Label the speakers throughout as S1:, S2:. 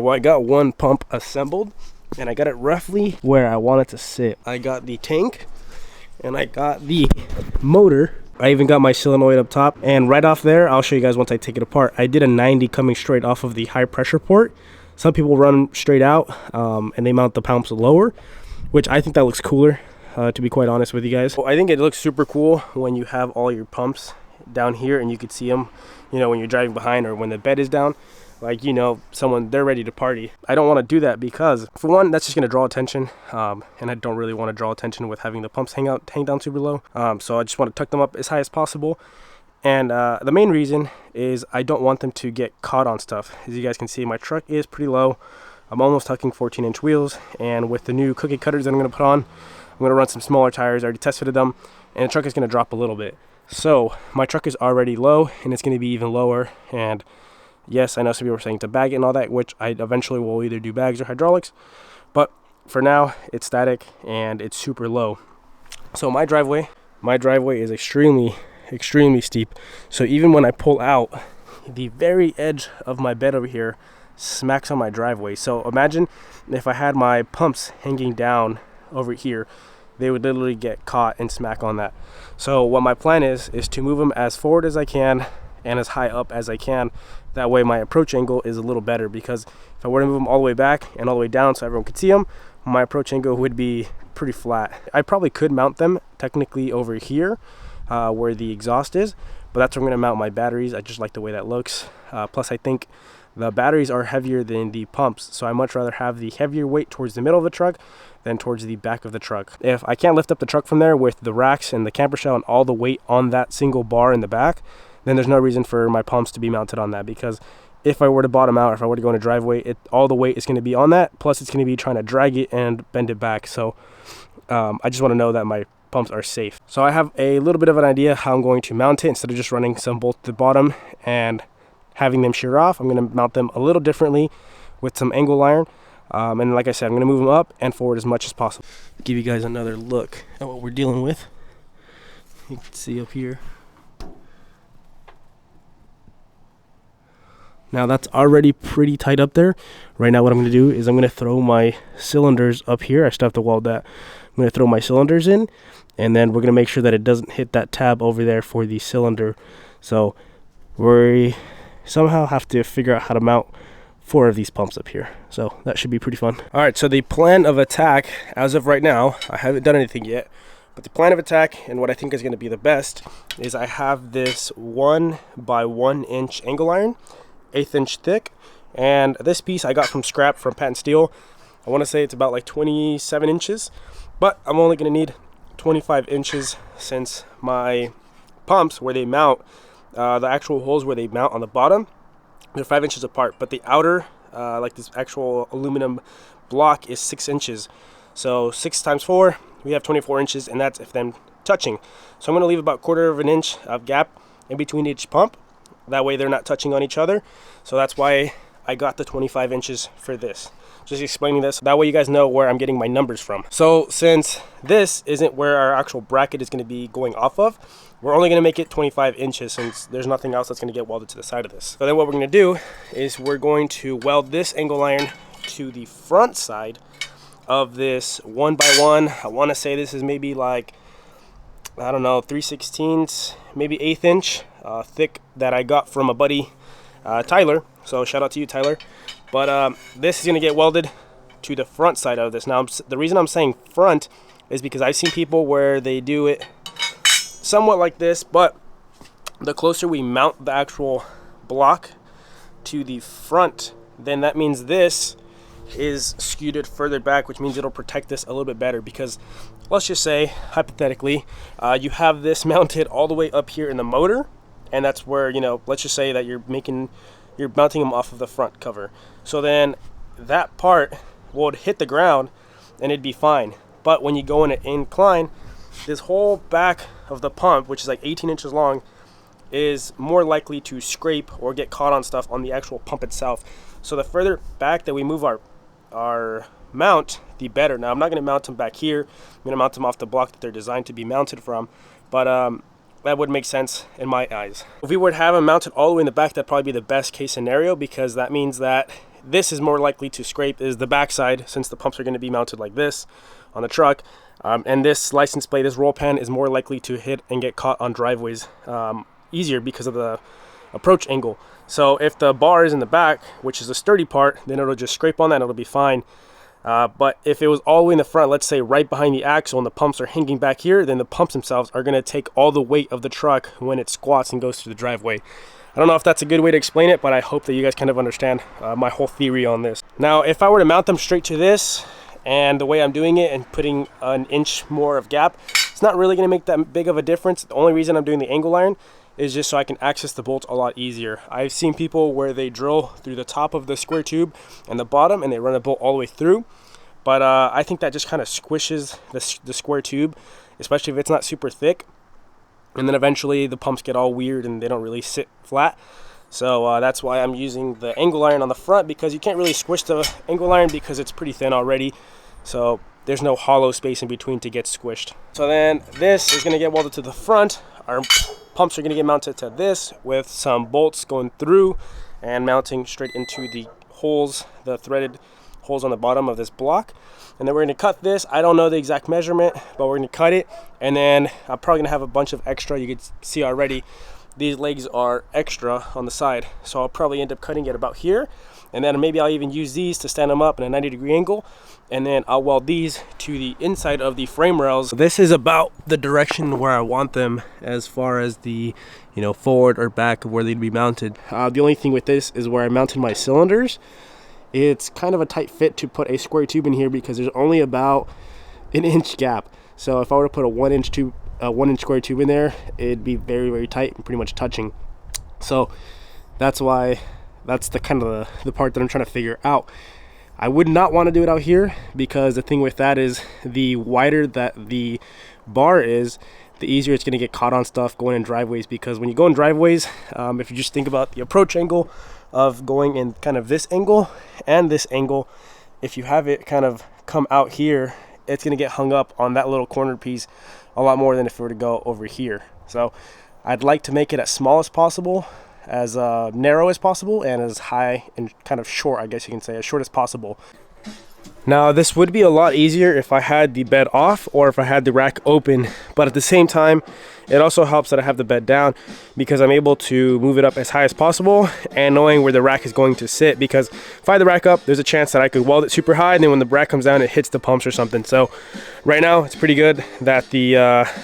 S1: Well, I got one pump assembled and I got it roughly where I want it to sit. I got the tank and I got the motor. I even got my solenoid up top, and right off there, I'll show you guys once I take it apart. I did a 90 coming straight off of the high pressure port. Some people run straight out and they mount the pumps lower, which I think that looks cooler, to be quite honest with you guys. Well, I think it looks super cool when you have all your pumps down here and you could see them, you know, when you're driving behind or when the bed is down. Like, you know, they're ready to party. I don't want to do that because, for one, that's just going to draw attention, and I don't really want to draw attention with having the pumps hang down super low. So I just want to tuck them up as high as possible. And the main reason is I don't want them to get caught on stuff. As you guys can see, my truck is pretty low. I'm almost tucking 14-inch wheels, and with the new cookie cutters that I'm going to put on, I'm going to run some smaller tires. I already test fitted them, and the truck is going to drop a little bit. So my truck is already low, and it's going to be even lower. And yes, I know some people are saying to bag it and all that, which I eventually will either do bags or hydraulics. But for now, it's static and it's super low. So my driveway is extremely steep. So even when I pull out, the very edge of my bed over here smacks on my driveway. So imagine if I had my pumps hanging down over here, they would literally get caught and smack on that. So what my plan is to move them as forward as I can and as high up as I can. That way my approach angle is a little better, because if I were to move them all the way back and all the way down so everyone could see them, my approach angle would be pretty flat. I probably could mount them technically over here where the exhaust is, but that's where I'm going to mount my batteries. I just like the way that looks. Plus I think the batteries are heavier than the pumps, so I much rather have the heavier weight towards the middle of the truck than towards the back of the truck. If I can't lift up the truck from there with the racks and the camper shell and all the weight on that single bar in the back, then there's no reason for my pumps to be mounted on that, because if I were to bottom out, or if I were to go in a driveway, all the weight is going to be on that, plus it's going to be trying to drag it and bend it back. So I just want to know that my pumps are safe. So I have a little bit of an idea how I'm going to mount it. Instead of just running some bolts to the bottom and having them shear off, I'm going to mount them a little differently with some angle iron. And like I said, I'm going to move them up and forward as much as possible. Give you guys another look at what we're dealing with. You can see up here. Now that's already pretty tight up there. Right now what I'm going to do is I'm going to throw my cylinders up here. I still have to weld that. I'm going to throw my cylinders in, and then we're going to make sure that it doesn't hit that tab over there for the cylinder. So we somehow have to figure out how to mount 4 of these pumps up here. So that should be pretty fun. All right, so the plan of attack as of right now, I haven't done anything yet, but the plan of attack and what I think is going to be the best is I have this 1 by 1 inch angle iron, 1/8 inch thick, and this piece I got from scrap from Patent Steel. I want to say it's about like 27 inches, but I'm only going to need 25 inches since my pumps where they mount, the actual holes where they mount on the bottom, they're 5 inches apart, but the outer, like this actual aluminum block, is 6 inches. So 6 times 4, we have 24 inches, and that's if them touching. So I'm going to leave about 1/4 of an inch of gap in between each pump. That way they're not touching on each other. So that's why I got the 25 inches for this. Just explaining this. That way you guys know where I'm getting my numbers from. So since this isn't where our actual bracket is going to be going off of, we're only going to make it 25 inches since there's nothing else that's going to get welded to the side of this. So then what we're going to do is we're going to weld this angle iron to the front side of this 1 by 1. I want to say this is maybe like, I don't know, 3/16, maybe 1/8 inch thick that I got from a buddy, Tyler. So shout out to you, Tyler. But this is going to get welded to the front side of this. Now, the reason I'm saying front is because I've seen people where they do it somewhat like this, but the closer we mount the actual block to the front, then that means this is skewed further back, which means it'll protect this a little bit better. Because let's just say, hypothetically, you have this mounted all the way up here in the motor, and that's where, you know, let's just say that you're mounting them off of the front cover. So then that part would hit the ground and it'd be fine. But when you go in an incline, this whole back of the pump, which is like 18 inches long, is more likely to scrape or get caught on stuff on the actual pump itself. So the further back that we move our mount, the better. Now I'm not going to mount them back here. I'm going to mount them off the block that they're designed to be mounted from, but that would make sense in my eyes. If we were to have them mounted all the way in the back, that'd probably be the best case scenario, because that means that this is more likely to scrape is the backside, since the pumps are going to be mounted like this on the truck. And this license plate, this roll pan, is more likely to hit and get caught on driveways easier because of the approach angle. So if the bar is in the back, which is a sturdy part, then it'll just scrape on that and it'll be fine. But if it was all the way in the front, let's say right behind the axle, and the pumps are hanging back here, then the pumps themselves are going to take all the weight of the truck when it squats and goes through the driveway. I don't know if that's a good way to explain it, but I hope that you guys kind of understand my whole theory on this. Now, if I were to mount them straight to this, and the way I'm doing it and putting an inch more of gap, it's not really going to make that big of a difference. The only reason I'm doing the angle iron is just so I can access the bolts a lot easier. I've seen people where they drill through the top of the square tube and the bottom, and they run a bolt all the way through. But I think that just kind of squishes the square tube, especially if it's not super thick. And then eventually the pumps get all weird and they don't really sit flat. So that's why I'm using the angle iron on the front, because you can't really squish the angle iron because it's pretty thin already. So there's no hollow space in between to get squished. So then this is going to get welded to the front. Our pumps are going to get mounted to this with some bolts going through and mounting straight into the holes, the threaded holes on the bottom of this block. And then we're going to cut this. I don't know the exact measurement, but we're going to cut it. And then I'm probably going to have a bunch of extra. You can see already these legs are extra on the side, so I'll probably end up cutting it about here, and then maybe I'll even use these to stand them up in a 90-degree angle, and then I'll weld these to the inside of the frame rails. This is about the direction where I want them as far as the, you know, forward or back of where they'd be mounted. The only thing with this is where I mounted my cylinders. It's kind of a tight fit to put a square tube in here because there's only about an inch gap. So if I were to put a 1 inch tube, a 1 inch square tube in there, it'd be very, very tight and pretty much touching. So that's why, that's the kind of the part that I'm trying to figure out. I would not want to do it out here, because the thing with that is the wider that the bar is, the easier it's going to get caught on stuff going in driveways. Because when you go in driveways, if you just think about the approach angle of going in kind of this angle and this angle, if you have it kind of come out here, it's going to get hung up on that little corner piece a lot more than if it were to go over here. So I'd like to make it as small as possible, as narrow as possible, and as high and kind of short, I guess you can say, as short as possible. Now this would be a lot easier if I had the bed off or if I had the rack open, but at the same time it also helps that I have the bed down, because I'm able to move it up as high as possible and knowing where the rack is going to sit. Because if I had the rack up, there's a chance that I could weld it super high, and then when the rack comes down it hits the pumps or something. So right now it's pretty good that the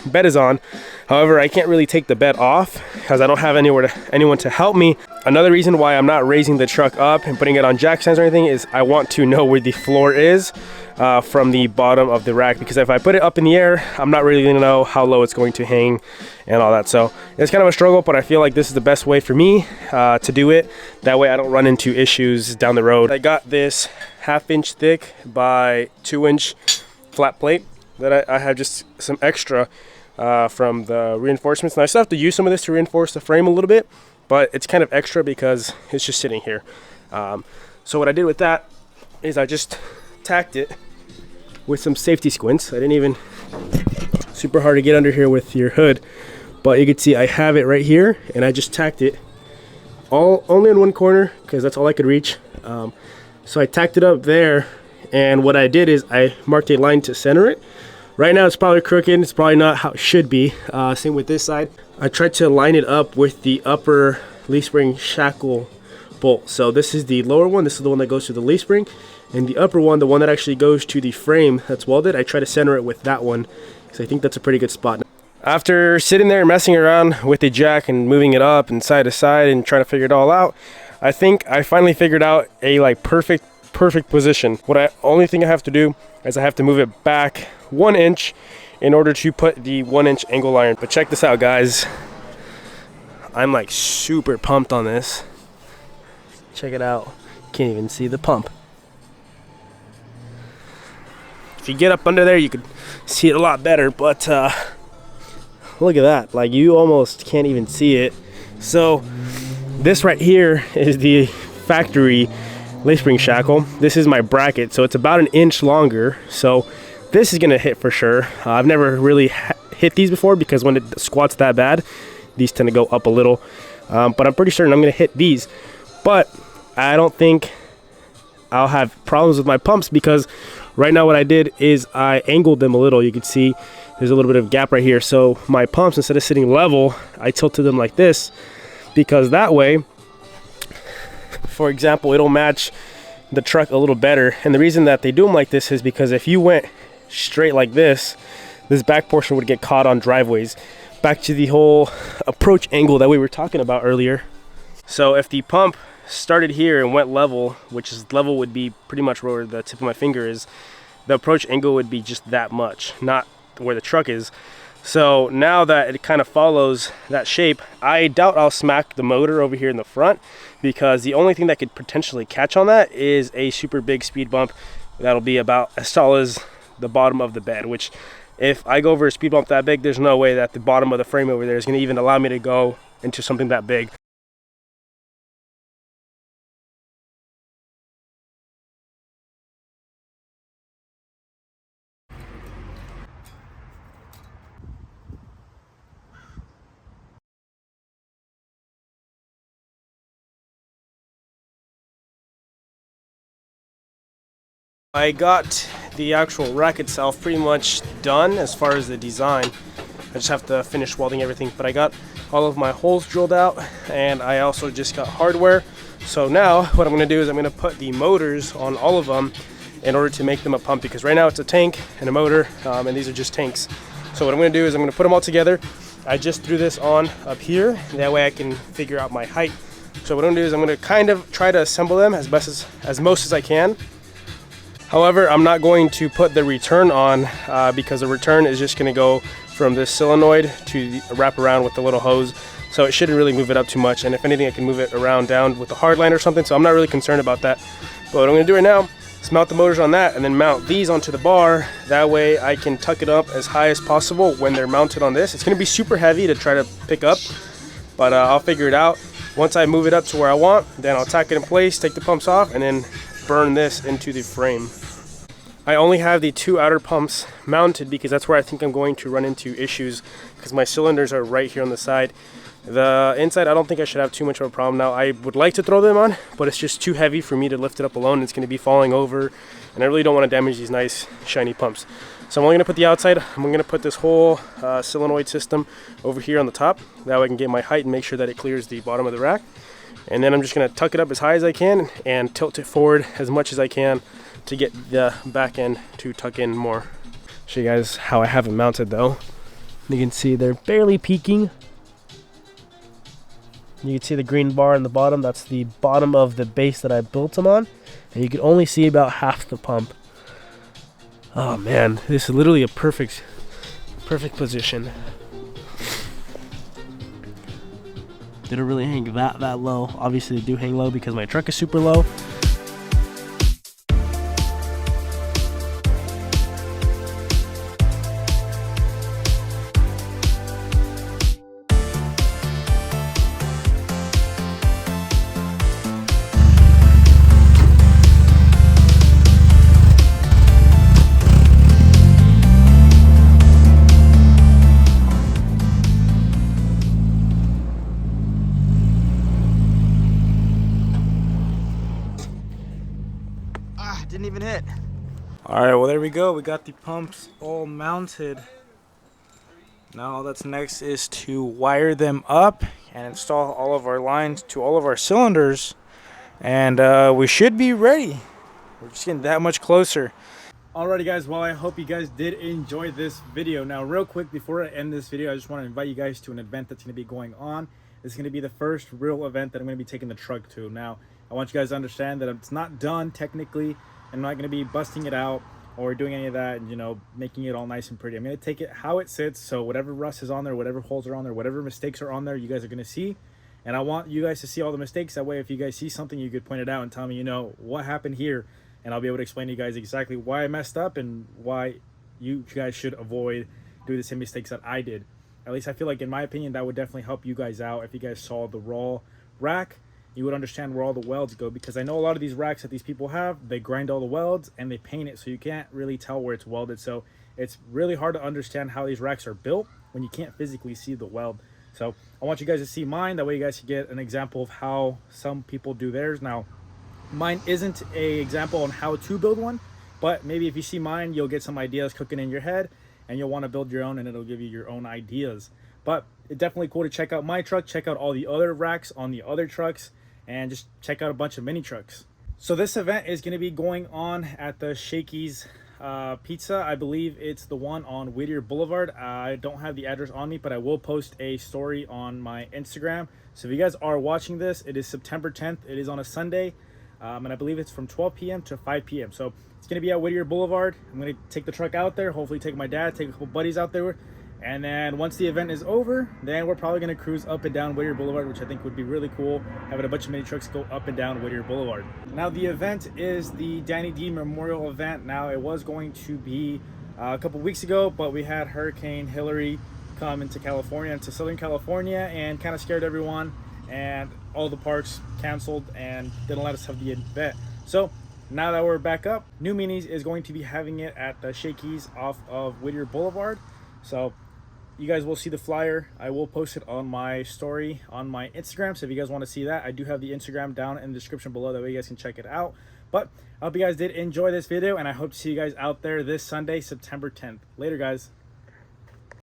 S1: bed is on. However, I can't really take the bed off because I don't have anyone to help me. Another reason why I'm not raising the truck up and putting it on jack stands or anything is I want to know where the floor is from the bottom of the rack, because if I put it up in the air, I'm not really going to know how low it's going to hang and all that. So it's kind of a struggle, but I feel like this is the best way for me to do it. That way I don't run into issues down the road. I got this 1/2 inch thick by 2 inch flat plate that I have just some extra from the reinforcements, and I still have to use some of this to reinforce the frame a little bit, but it's kind of extra because it's just sitting here. So what I did with that is I just tacked it with some safety squints. I didn't even, super hard to get under here with your hood, but you can see I have it right here, and I just tacked it only in one corner because that's all I could reach. So I tacked it up there, and what I did is I marked a line to center it. Right now it's probably crooked, it's probably not how it should be. Same with this side. I tried to line it up with the upper leaf spring shackle bolt. So this is the lower one, this is the one that goes to the leaf spring, and the upper one, the one that actually goes to the frame that's welded, I try to center it with that one because I think that's a pretty good spot. After sitting there messing around with the jack and moving it up and side to side and trying to figure it all out, I think I finally figured out a perfect position. Only thing I have to do is I have to move it back 1 inch in order to put the 1 inch angle iron. But check this out, guys. I'm like super pumped on this. Check it out. Can't even see the pump. If you get up under there, you could see it a lot better, but look at that. Like, you almost can't even see it. So this right here is the factory leaf spring shackle. This is my bracket, so it's about 1 inch longer. So this is gonna hit for sure. I've never really hit these before because when it squats that bad, these tend to go up a little. But I'm pretty certain I'm gonna hit these. But I don't think I'll have problems with my pumps, because right now what I did is I angled them a little. You can see there's a little bit of gap right here. So my pumps, instead of sitting level, I tilted them like this, because that way, for example, it'll match the truck a little better. And the reason that they do them like this is because if you went straight like this back portion would get caught on driveways. Back to the whole approach angle that we were talking about earlier. So if the pump started here and went level, which is level would be pretty much where the tip of my finger is, the approach angle would be just that much, not where the truck is. So now that it kind of follows that shape, I doubt I'll smack the motor over here in the front, because the only thing that could potentially catch on that is a super big speed bump that'll be about as tall as the bottom of the bed, which if I go over a speed bump that big, there's no way that the bottom of the frame over there is going to even allow me to go into something that big. I got the actual rack itself pretty much done as far as the design. I just have to finish welding everything, but I got all of my holes drilled out, and I also just got hardware. So now what I'm going to do is I'm going to put the motors on all of them in order to make them a pump, because right now it's a tank and a motor, and these are just tanks. So what I'm going to do is I'm going to put them all together. I just threw this on up here, that way I can figure out my height. So what I'm going to do is I'm going to kind of try to assemble them as most as I can. However, I'm not going to put the return on, because the return is just going to go from this solenoid to wrap around with the little hose. So it shouldn't really move it up too much. And if anything, I can move it around down with the hard line or something. So I'm not really concerned about that. But what I'm going to do right now is mount the motors on that and then mount these onto the bar. That way I can tuck it up as high as possible when they're mounted on this. It's going to be super heavy to try to pick up, but I'll figure it out. Once I move it up to where I want, then I'll tack it in place, take the pumps off, and then burn this into the frame. I only have the two outer pumps mounted because that's where I think I'm going to run into issues, because my cylinders are right here on the side. The inside, I don't think I should have too much of a problem. Now, I would like to throw them on, but it's just too heavy for me to lift it up alone. It's going to be falling over, and I really don't want to damage these nice shiny pumps. So I'm only going to put the outside. I'm going to put this whole solenoid system over here on the top. That way I can get my height and make sure that it clears the bottom of the rack. And then I'm just going to tuck it up as high as I can and tilt it forward as much as I can to get the back end to tuck in more. Show you guys how I have them mounted though. You can see they're barely peaking. You can see the green bar in the bottom. That's the bottom of the base that I built them on. And you can only see about half the pump. Oh man, this is literally a perfect position. They don't really hang that low. Obviously they do hang low because my truck is super low.
S2: Didn't even hit. All right, well there we go. We got the pumps all mounted. Now all that's next is to wire them up and install all of our lines to all of our cylinders, and we should be ready. We're just getting that much closer. Alrighty guys, well I hope you guys did enjoy this video. Now real quick before I end this video, I just want to invite you guys to an event that's going to be going on. It's going to be the first real event that I'm going to be taking the truck to. Now I want you guys to understand that it's not done technically. I'm not going to be busting it out or doing any of that and, you know, making it all nice and pretty. I'm going to take it how it sits, so whatever rust is on there, whatever holes are on there, whatever mistakes are on there, you guys are going to see. And I want you guys to see all the mistakes. That way, if you guys see something, you could point it out and tell me, you know, what happened here. And I'll be able to explain to you guys exactly why I messed up and why you guys should avoid doing the same mistakes that I did. At least I feel like, in my opinion, that would definitely help you guys out. If you guys saw the raw rack, you would understand where all the welds go, because I know a lot of these racks that these people have, they grind all the welds and they paint it so you can't really tell where it's welded. So it's really hard to understand how these racks are built when you can't physically see the weld. So I want you guys to see mine, that way you guys can get an example of how some people do theirs. Now Mine isn't a example on how to build one, but maybe if you see mine, you'll get some ideas cooking in your head, and you'll want to build your own, and it'll give you your own ideas. But it's definitely cool to check out my truck, check out all the other racks on the other trucks, and just check out a bunch of mini trucks. So this event is going to be going on at the Shakey's Pizza. I believe it's the one on Whittier Boulevard. I don't have the address on me, but I will post a story on my Instagram. So if you guys are watching this, it is September 10th. It is on a Sunday. And I believe it's from 12 p.m. to 5 p.m. So it's going to be at Whittier Boulevard. I'm going to take the truck out there, hopefully take my dad, take a couple buddies out there. And then once the event is over, then we're probably going to cruise up and down Whittier Boulevard, which I think would be really cool, having a bunch of mini trucks go up and down Whittier Boulevard. Now the event is the Danny D Memorial event. Now it was going to be a couple weeks ago, but we had Hurricane Hillary come into California, into Southern California, and kind of scared everyone, and all the parks canceled and didn't let us have the event. So now that we're back up, New Minis is going to be having it at the Shakey's off of Whittier Boulevard. So you guys will see the flyer. I will post it on my story on my Instagram. So if you guys want to see that, I do have the Instagram down in the description below. That way you guys can check it out. But I hope you guys did enjoy this video, and I hope to see you guys out there this Sunday, September 10th. Later, guys.